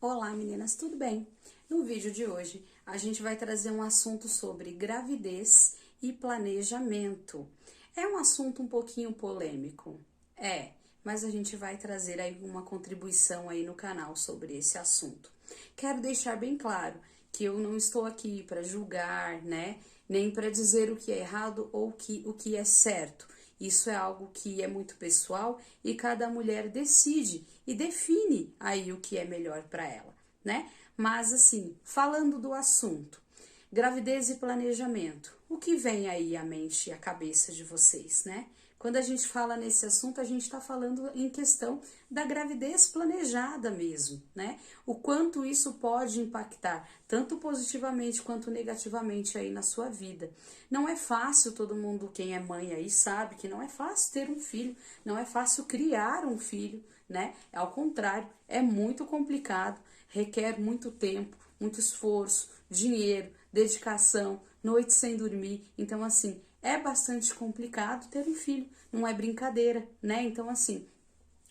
Olá meninas, tudo bem? No vídeo de hoje a gente vai trazer um assunto sobre gravidez e planejamento. É um assunto um pouquinho polêmico, mas a gente vai trazer aí uma contribuição aí no canal sobre esse assunto. Quero deixar bem claro que eu não estou aqui para julgar, né? Nem para dizer o que é errado ou o que é certo. Isso é algo que é muito pessoal e cada mulher decide e define aí o que é melhor para ela, né? Mas assim, falando do assunto, gravidez e planejamento, o que vem aí à mente e à cabeça de vocês, né? Quando a gente fala nesse assunto, a gente está falando em questão da gravidez planejada mesmo, né? O quanto isso pode impactar, tanto positivamente quanto negativamente aí na sua vida. Não é fácil, todo mundo, quem é mãe aí sabe que não é fácil ter um filho, não é fácil criar um filho, né? Ao contrário, é muito complicado, requer muito tempo, muito esforço, dinheiro, dedicação, noite sem dormir. Então, assim, é bastante complicado ter um filho, não é brincadeira, né? Então, assim,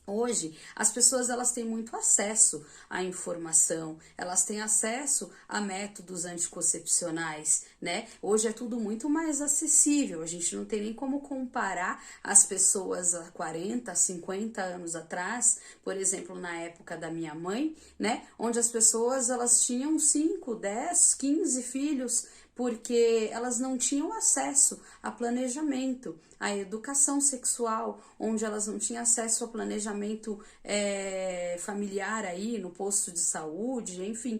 hoje as pessoas elas têm muito acesso à informação, elas têm acesso a métodos anticoncepcionais, né? Hoje é tudo muito mais acessível, a gente não tem nem como comparar as pessoas há 40, 50 anos atrás, por exemplo, na época da minha mãe, né? Onde as pessoas elas tinham 5, 10, 15 filhos, porque elas não tinham acesso a planejamento, a educação sexual, onde elas não tinham acesso a planejamento familiar aí no posto de saúde, enfim,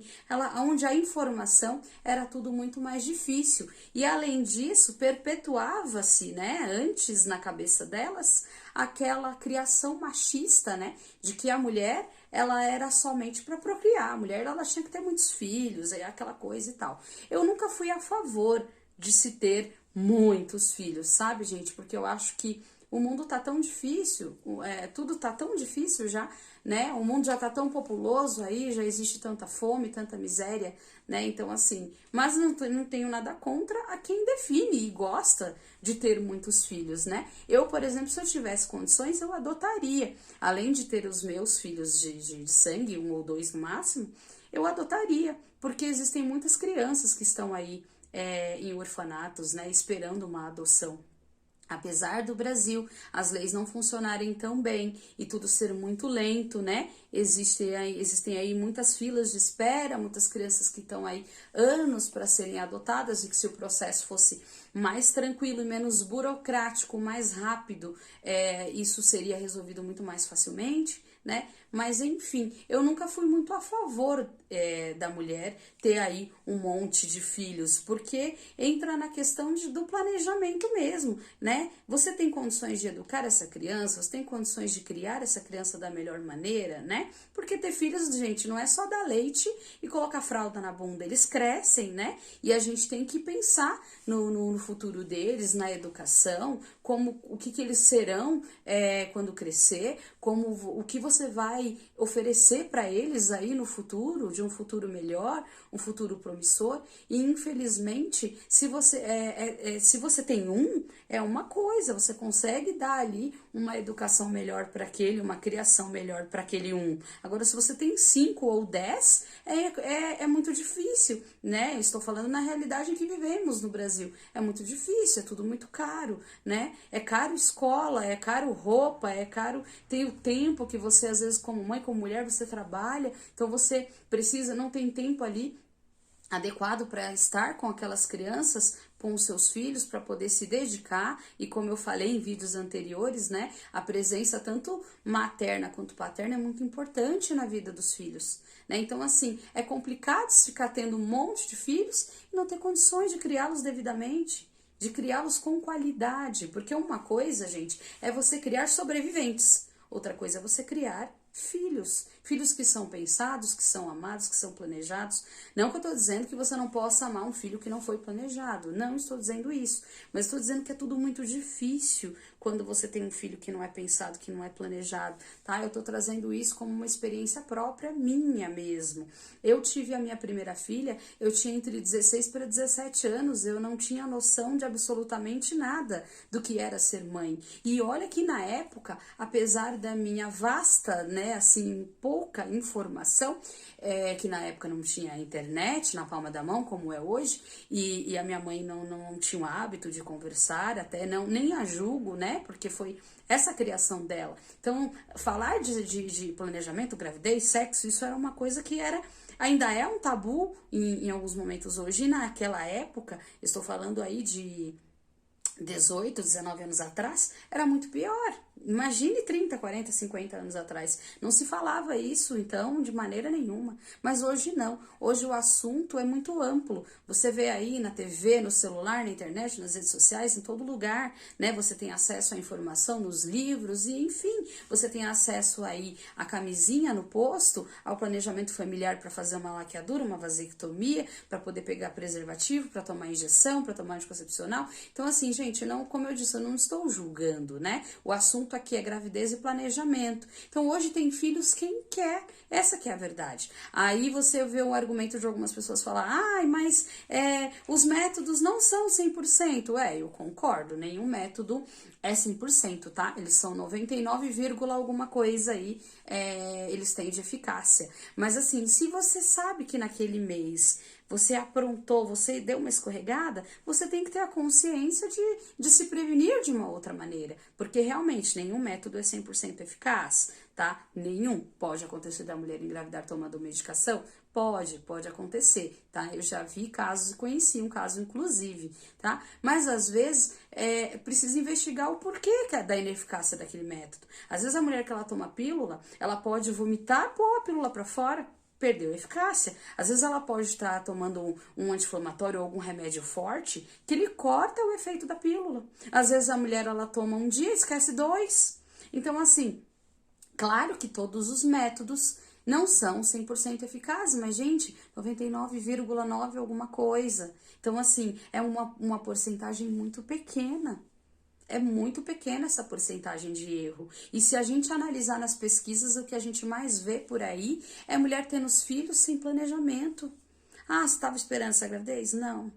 onde a informação era tudo muito mais difícil. E além disso, perpetuava-se, né, antes na cabeça delas, aquela criação machista, né, de que a mulher ela era somente para procriar, a mulher ela tinha que ter muitos filhos, aquela coisa e tal. Eu nunca fui a favor de se ter muitos filhos, sabe, gente? Porque eu acho que o mundo tá tão difícil, tudo tá tão difícil já, né? O mundo já tá tão populoso aí, já existe tanta fome, tanta miséria, né? Então, assim, mas não tenho nada contra a quem define e gosta de ter muitos filhos, né? Eu, por exemplo, se eu tivesse condições, eu adotaria. Além de ter os meus filhos de sangue, 1 ou 2 no máximo, eu adotaria, porque existem muitas crianças que estão aí em orfanatos, né, esperando uma adoção. Apesar do Brasil, as leis não funcionarem tão bem e tudo ser muito lento, né? Existem aí muitas filas de espera, muitas crianças que estão aí anos para serem adotadas, e que se o processo fosse mais tranquilo e menos burocrático, mais rápido, isso seria resolvido muito mais facilmente, né? Mas enfim, eu nunca fui muito a favor da mulher ter aí um monte de filhos, porque entra na questão do planejamento mesmo, né? Você tem condições de educar essa criança, você tem condições de criar essa criança da melhor maneira, né? Porque ter filhos, gente, não é só dar leite e colocar fralda na bunda, eles crescem, né? E a gente tem que pensar no futuro deles, na educação, o que eles serão quando crescer, o que você vai oferecer para eles aí no futuro, de um futuro melhor, um futuro promissor. E infelizmente, se você tem é uma coisa, você consegue dar ali uma educação melhor para aquele, uma criação melhor para aquele um. Agora, se você tem 5 ou 10, é muito difícil, né? Estou falando na realidade em que vivemos no Brasil. É muito difícil, é tudo muito caro, né? É caro escola, é caro roupa, é caro, tem o tempo que você, às vezes, como mãe, como mulher, você trabalha, então você precisa, não tem tempo ali adequado para estar com aquelas crianças, com os seus filhos, para poder se dedicar. E como eu falei em vídeos anteriores, né, a presença tanto materna quanto paterna é muito importante na vida dos filhos, né? Então, assim, é complicado ficar tendo um monte de filhos e não ter condições de criá-los devidamente, de criá-los com qualidade, porque uma coisa, gente, é você criar sobreviventes, outra coisa é você criar filhos que são pensados, que são amados, que são planejados. Não que eu estou dizendo que você não possa amar um filho que não foi planejado, não estou dizendo isso, mas estou dizendo que é tudo muito difícil quando você tem um filho que não é pensado, que não é planejado, tá? Eu estou trazendo isso como uma experiência própria minha mesmo. Eu tive a minha primeira filha, eu tinha entre 16 para 17 anos, eu não tinha noção de absolutamente nada do que era ser mãe. E olha que na época, apesar da minha vasta, né, assim, pouca informação, que na época não tinha internet na palma da mão, como é hoje, e a minha mãe não tinha o hábito de conversar, até não, nem a julgo, né, porque foi essa criação dela. Então, falar de planejamento, gravidez, sexo, isso era uma coisa que ainda é um tabu em alguns momentos hoje, e naquela época, estou falando aí de 18, 19 anos atrás, era muito pior. Imagine 30, 40, 50 anos atrás. Não se falava isso, então, de maneira nenhuma. Mas hoje não. Hoje o assunto é muito amplo. Você vê aí na TV, no celular, na internet, nas redes sociais, em todo lugar, né? Você tem acesso à informação nos livros e, enfim, você tem acesso aí à camisinha no posto, ao planejamento familiar para fazer uma laqueadura, uma vasectomia, para poder pegar preservativo, para tomar injeção, para tomar anticoncepcional. Então, assim, gente, não, como eu disse, eu não estou julgando, né? O assunto aqui é gravidez e planejamento. Então, hoje tem filhos quem quer. Essa que é a verdade. Aí você vê o argumento de algumas pessoas falar, ai, mas os métodos não são 100%. Eu concordo, nenhum método é 100%, tá? Eles são 99, alguma coisa aí, eles têm de eficácia. Mas assim, se você sabe que naquele mês você aprontou, você deu uma escorregada, você tem que ter a consciência de se prevenir de uma outra maneira, porque realmente nenhum método é 100% eficaz, tá? Nenhum. Pode acontecer da mulher engravidar tomando medicação? Pode acontecer, tá? Eu já vi casos e conheci um caso, inclusive, tá? Mas às vezes precisa investigar o porquê da ineficácia daquele método. Às vezes a mulher que ela toma pílula, ela pode vomitar, pôr a pílula pra fora, perdeu a eficácia. Às vezes ela pode estar tomando um anti-inflamatório ou algum remédio forte que ele corta o efeito da pílula. Às vezes a mulher ela toma um dia e esquece 2. Então assim, claro que todos os métodos não são 100% eficazes, mas gente, 99,9 alguma coisa. Então assim, é uma porcentagem muito pequena. É muito pequena essa porcentagem de erro. E se a gente analisar nas pesquisas, o que a gente mais vê por aí é mulher tendo os filhos sem planejamento. Ah, você estava esperando essa gravidez? Não.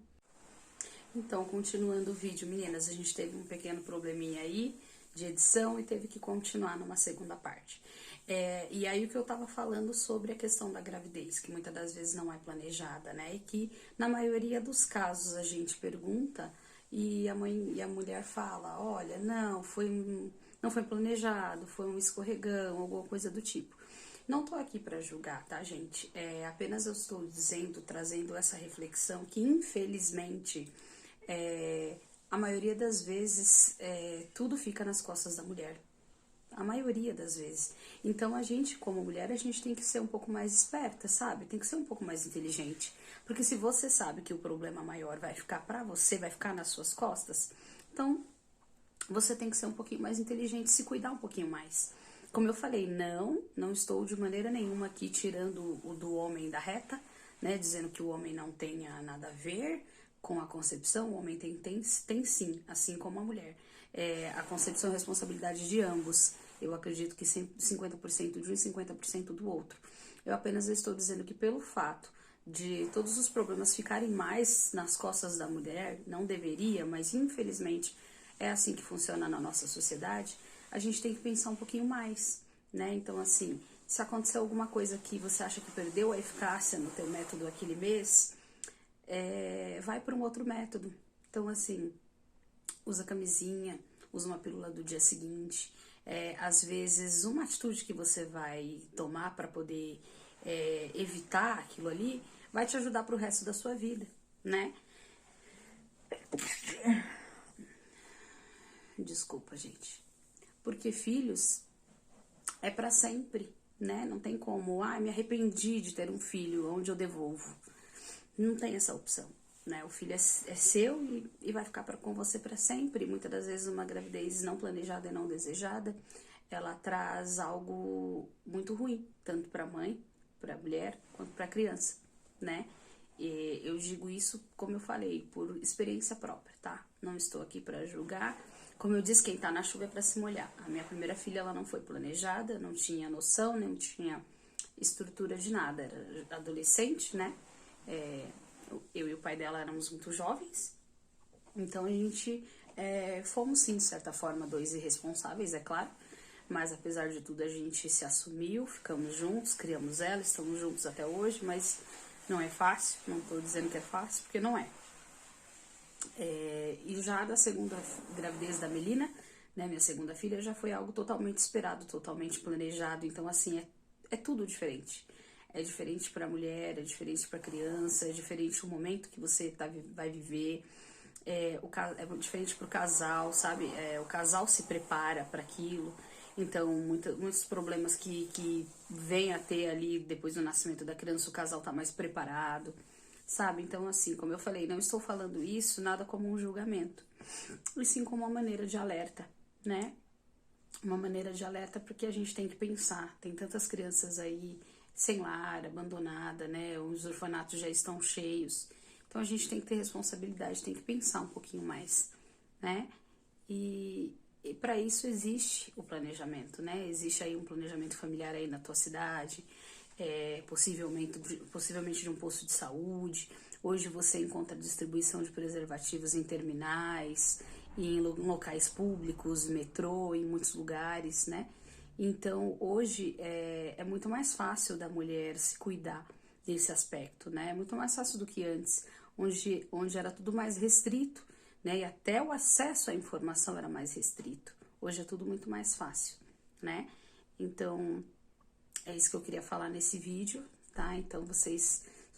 Então, continuando o vídeo, meninas, a gente teve um pequeno probleminha aí de edição e teve que continuar numa segunda parte. E aí o que eu tava falando sobre a questão da gravidez, que muitas das vezes não é planejada, né? E que na maioria dos casos a gente pergunta e a mulher fala, olha, não foi planejado, foi um escorregão, alguma coisa do tipo. Não tô aqui para julgar, tá, gente? Apenas eu estou trazendo essa reflexão que, infelizmente, a maioria das vezes, tudo fica nas costas da mulher. A maioria das vezes. Então, a gente, como mulher, a gente tem que ser um pouco mais esperta, sabe? Tem que ser um pouco mais inteligente. Porque se você sabe que o problema maior vai ficar pra você, vai ficar nas suas costas, então, você tem que ser um pouquinho mais inteligente, se cuidar um pouquinho mais. Como eu falei, não estou de maneira nenhuma aqui tirando o do homem da reta, né? Dizendo que o homem não tenha nada a ver com a concepção, o homem tem sim, assim como a mulher. A concepção é responsabilidade de ambos. Eu acredito que 50% de um e 50% do outro. Eu apenas estou dizendo que pelo fato de todos os problemas ficarem mais nas costas da mulher, não deveria, mas infelizmente é assim que funciona na nossa sociedade, a gente tem que pensar um pouquinho mais, né? Então, assim, se acontecer alguma coisa que você acha que perdeu a eficácia no teu método aquele mês, vai para um outro método. Então, assim, usa camisinha, usa uma pílula do dia seguinte. Às vezes, uma atitude que você vai tomar para poder evitar aquilo ali, vai te ajudar pro resto da sua vida, né? Desculpa, gente. Porque filhos é para sempre, né? Não tem como, me arrependi de ter um filho, onde eu devolvo. Não tem essa opção, né? O filho é seu e vai ficar com você para sempre. Muitas das vezes uma gravidez não planejada e não desejada, ela traz algo muito ruim, tanto para a mãe, para a mulher, quanto para a criança, né? E eu digo isso, como eu falei, por experiência própria, tá? Não estou aqui para julgar. Como eu disse, quem tá na chuva é para se molhar. A minha primeira filha, ela não foi planejada, não tinha noção, não tinha estrutura de nada. Era adolescente, né? Eu e o pai dela éramos muito jovens, então a gente fomos sim, de certa forma, dois irresponsáveis, é claro, mas apesar de tudo a gente se assumiu, ficamos juntos, criamos ela, estamos juntos até hoje, mas não é fácil, não tô dizendo que é fácil, porque não é. E já da segunda gravidez da Melina, né, minha segunda filha, já foi algo totalmente esperado, totalmente planejado, então assim, é tudo diferente. É diferente para a mulher, é diferente para a criança, é diferente o momento que você vai viver, é diferente para o casal, sabe? O casal se prepara para aquilo, então muitos problemas que vem a ter ali depois do nascimento da criança, o casal tá mais preparado, sabe? Então assim, como eu falei, não estou falando isso nada como um julgamento, e sim como uma maneira de alerta, né? Uma maneira de alerta porque a gente tem que pensar, tem tantas crianças aí sem lar, abandonada, né? Os orfanatos já estão cheios. Então a gente tem que ter responsabilidade, tem que pensar um pouquinho mais, né? E para isso existe o planejamento, né? Existe aí um planejamento familiar aí na tua cidade, possivelmente de um posto de saúde. Hoje você encontra distribuição de preservativos em terminais, em locais públicos, metrô, em muitos lugares, né? Então, hoje é muito mais fácil da mulher se cuidar desse aspecto, né? É muito mais fácil do que antes, onde era tudo mais restrito, né? E até o acesso à informação era mais restrito. Hoje é tudo muito mais fácil, né? Então, é isso que eu queria falar nesse vídeo, tá? Então, se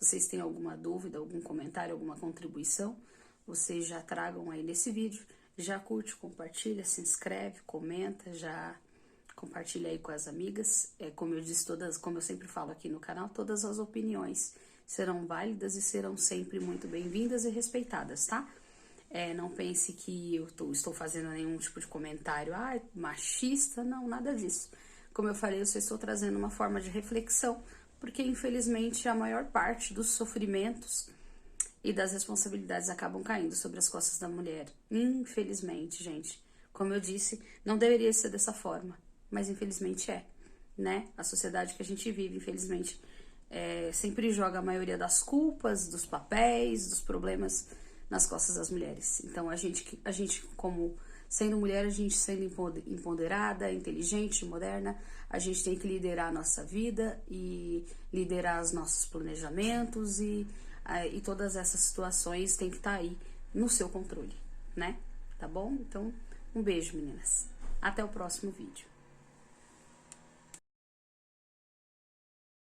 vocês têm alguma dúvida, algum comentário, alguma contribuição, vocês já tragam aí nesse vídeo. Já curte, compartilha, se inscreve, comenta, já compartilha aí com as amigas. Como eu disse, como eu sempre falo aqui no canal, todas as opiniões serão válidas e serão sempre muito bem-vindas e respeitadas, tá? Não pense que eu estou fazendo nenhum tipo de comentário, machista, não, nada disso. Como eu falei, eu só estou trazendo uma forma de reflexão, porque infelizmente a maior parte dos sofrimentos e das responsabilidades acabam caindo sobre as costas da mulher. Infelizmente, gente. Como eu disse, não deveria ser dessa forma, mas infelizmente né? A sociedade que a gente vive, infelizmente, sempre joga a maioria das culpas, dos papéis, dos problemas nas costas das mulheres. Então, a gente como sendo mulher, a gente sendo empoderada, inteligente, moderna, a gente tem que liderar a nossa vida e liderar os nossos planejamentos e todas essas situações tem que estar aí no seu controle, né? Tá bom? Então, um beijo, meninas. Até o próximo vídeo.